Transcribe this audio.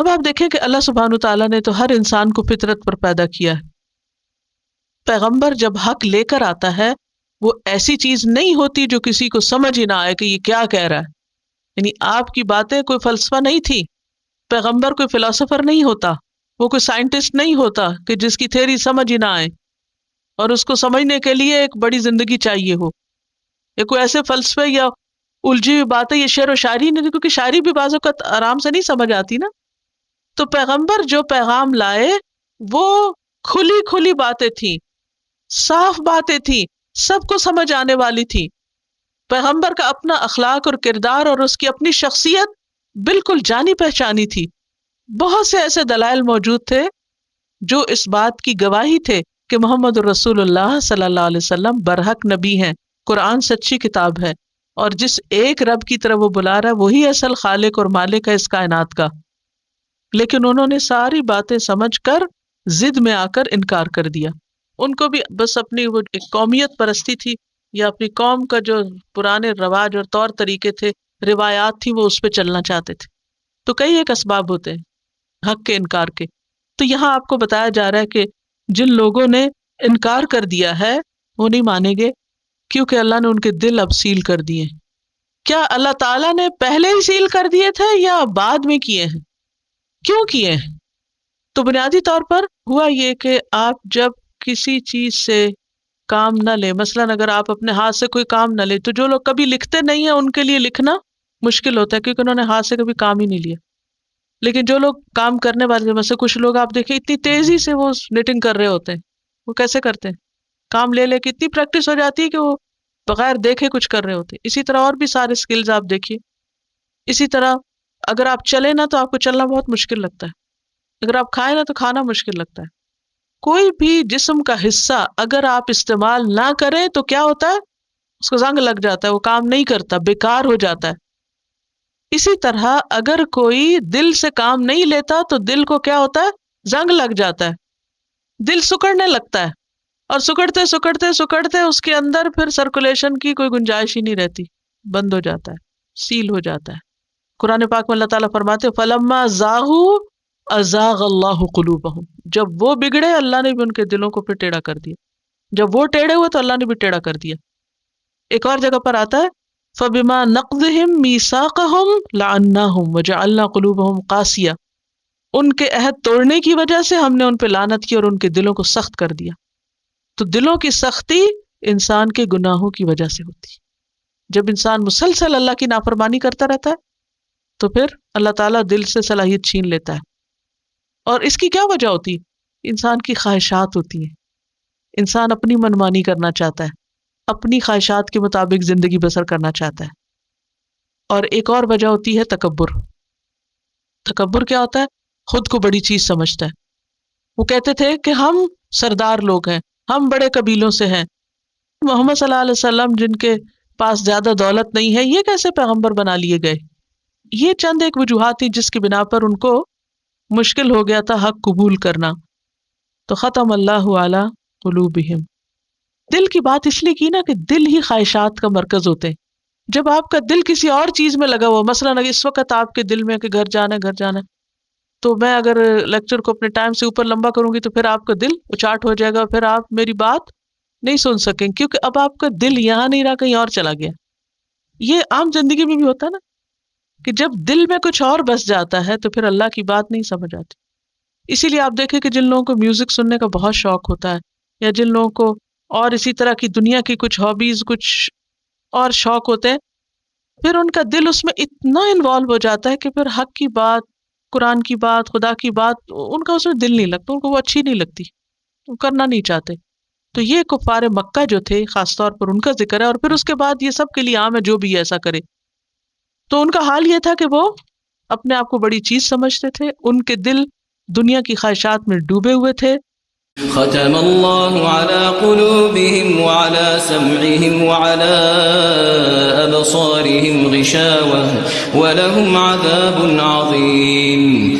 اب آپ دیکھیں کہ اللہ سبحانہ تعالیٰ نے تو ہر انسان کو فطرت پر پیدا کیا ہے. پیغمبر جب حق لے کر آتا ہے وہ ایسی چیز نہیں ہوتی جو کسی کو سمجھ ہی نہ آئے کہ یہ کیا کہہ رہا ہے. یعنی آپ کی باتیں کوئی فلسفہ نہیں تھی. پیغمبر کوئی فلاسفر نہیں ہوتا، وہ کوئی سائنٹسٹ نہیں ہوتا کہ جس کی تھیری سمجھ ہی نہ آئے اور اس کو سمجھنے کے لیے ایک بڑی زندگی چاہیے ہو. یہ کوئی ایسے فلسفے یا الجھی ہوئی باتیں، یہ شعر و شاعری نہیں، کیونکہ شاعری بھی بعض اوقات آرام سے نہیں سمجھ آتی نا. تو پیغمبر جو پیغام لائے وہ کھلی کھلی باتیں تھیں، صاف باتیں تھیں، سب کو سمجھ آنے والی تھی. پیغمبر کا اپنا اخلاق اور کردار اور اس کی اپنی شخصیت بالکل جانی پہچانی تھی. بہت سے ایسے دلائل موجود تھے جو اس بات کی گواہی تھے کہ محمد رسول اللہ صلی اللہ علیہ وسلم برحق نبی ہیں، قرآن سچی کتاب ہے، اور جس ایک رب کی طرف وہ بلا رہا ہے وہی اصل خالق اور مالک ہے اس کائنات کا. لیکن انہوں نے ساری باتیں سمجھ کر ضد میں آ کر انکار کر دیا. ان کو بھی بس اپنی وہ ایک قومیت پرستی تھی، یا اپنی قوم کا جو پرانے رواج اور طور طریقے تھے، روایات تھی، وہ اس پہ چلنا چاہتے تھے. تو کئی ایک اسباب ہوتے ہیں حق کے انکار کے. تو یہاں آپ کو بتایا جا رہا ہے کہ جن لوگوں نے انکار کر دیا ہے وہ نہیں مانیں گے، کیونکہ اللہ نے ان کے دل اب سیل کر دیے. کیا اللہ تعالیٰ نے پہلے ہی سیل کر دیے تھے یا بعد میں کیے ہیں؟ کیوں کیے ہیں؟ تو بنیادی طور پر ہوا یہ کہ آپ جب کسی چیز سے کام نہ لیں، مثلاً اگر آپ اپنے ہاتھ سے کوئی کام نہ لیں، تو جو لوگ کبھی لکھتے نہیں ہیں ان کے لیے لکھنا مشکل ہوتا ہے، کیونکہ انہوں نے ہاتھ سے کبھی کام ہی نہیں لیا. لیکن جو لوگ کام کرنے والے، مثلا کچھ لوگ آپ دیکھیں اتنی تیزی سے وہ نیٹنگ کر رہے ہوتے ہیں. وہ کیسے کرتے ہیں؟ کام لے لے کے اتنی پریکٹس ہو جاتی ہے کہ وہ بغیر دیکھے کچھ کر رہے ہوتے ہیں. اسی طرح اور بھی سارے سکلز آپ دیکھیے. اسی طرح اگر آپ چلیں نا تو آپ کو چلنا بہت مشکل لگتا ہے، اگر آپ کھائیں نا تو کھانا مشکل لگتا ہے. کوئی بھی جسم کا حصہ اگر آپ استعمال نہ کریں تو کیا ہوتا ہے؟ اس کو زنگ لگ جاتا ہے، وہ کام نہیں کرتا، بیکار ہو جاتا ہے. اسی طرح اگر کوئی دل سے کام نہیں لیتا تو دل کو کیا ہوتا ہے؟ زنگ لگ جاتا ہے، دل سکڑنے لگتا ہے، اور سکڑتے سکڑتے سکڑتے اس کے اندر پھر سرکولیشن کی کوئی گنجائش ہی نہیں رہتی، بند ہو جاتا ہے، سیل ہو جاتا ہے. قرآن پاک میں اللہ تعالیٰ فرماتے فَلَمَّا زَاغُوا أَزَاغَ اللَّهُ قُلُوبَهُمْ، جب وہ بگڑے اللہ نے بھی ان کے دلوں کو پھر ٹیڑھا کر دیا. جب وہ ٹیڑھے ہوئے تو اللہ نے بھی ٹیڑھا کر دیا. ایک اور جگہ پر آتا ہے فَبِمَا نَقْضِهِمْ مِيثَاقَهُمْ لَعَنَّاهُمْ وَجَعَلْنَا قُلُوبَهُمْ قَاسِيَةً، ان کے عہد توڑنے کی وجہ سے ہم نے ان پہ لعنت کی اور ان کے دلوں کو سخت کر دیا. تو دلوں کی سختی انسان کے گناہوں کی وجہ سے ہوتی ہے. جب انسان مسلسل اللہ کی نافرمانی کرتا رہتا ہے تو پھر اللہ تعالیٰ دل سے صلاحیت چھین لیتا ہے. اور اس کی کیا وجہ ہوتی ہے؟ انسان کی خواہشات ہوتی ہیں. انسان اپنی منمانی کرنا چاہتا ہے، اپنی خواہشات کے مطابق زندگی بسر کرنا چاہتا ہے. اور ایک اور وجہ ہوتی ہے تکبر. تکبر کیا ہوتا ہے؟ خود کو بڑی چیز سمجھتا ہے. وہ کہتے تھے کہ ہم سردار لوگ ہیں، ہم بڑے قبیلوں سے ہیں. محمد صلی اللہ علیہ وسلم جن کے پاس زیادہ دولت نہیں ہے، یہ کیسے پیغمبر بنا لیے گئے؟ یہ چند ایک وجوہات تھی جس کی بنا پر ان کو مشکل ہو گیا تھا حق قبول کرنا. تو ختم اللہ علی قلوبہم. دل کی بات اس لیے کی نا کہ دل ہی خواہشات کا مرکز ہوتے ہیں. جب آپ کا دل کسی اور چیز میں لگا ہوا، مثلاً اگر اس وقت آپ کے دل میں کہ گھر جانا ہے، تو میں اگر لیکچر کو اپنے ٹائم سے اوپر لمبا کروں گی تو پھر آپ کا دل اچاٹ ہو جائے گا، پھر آپ میری بات نہیں سن سکیں، کیونکہ اب آپ کا دل یہاں نہیں رہا، کہیں اور چلا گیا. یہ عام زندگی میں بھی ہوتا ہے نا کہ جب دل میں کچھ اور بس جاتا ہے تو پھر اللہ کی بات نہیں سمجھ آتی. اسی لیے آپ دیکھیں کہ جن لوگوں کو میوزک سننے کا بہت شوق ہوتا ہے، یا جن لوگوں کو اور اسی طرح کی دنیا کی کچھ ہابیز، کچھ اور شوق ہوتے ہیں، پھر ان کا دل اس میں اتنا انوالو ہو جاتا ہے کہ پھر حق کی بات، قرآن کی بات، خدا کی بات، ان کا اس میں دل نہیں لگتا، ان کو وہ اچھی نہیں لگتی، وہ کرنا نہیں چاہتے. تو یہ کفار مکہ جو تھے خاص طور پر ان کا ذکر ہے، اور پھر اس کے بعد یہ سب کے لیے عام ہے جو بھی ایسا کرے. تو ان کا حال یہ تھا کہ وہ اپنے آپ کو بڑی چیز سمجھتے تھے، ان کے دل دنیا کی خواہشات میں ڈوبے ہوئے تھے. ختم اللہ علی قلوبہم وعلی سمعہم وعلی ابصارہم غشاوہ ولہم عذاب عظیم.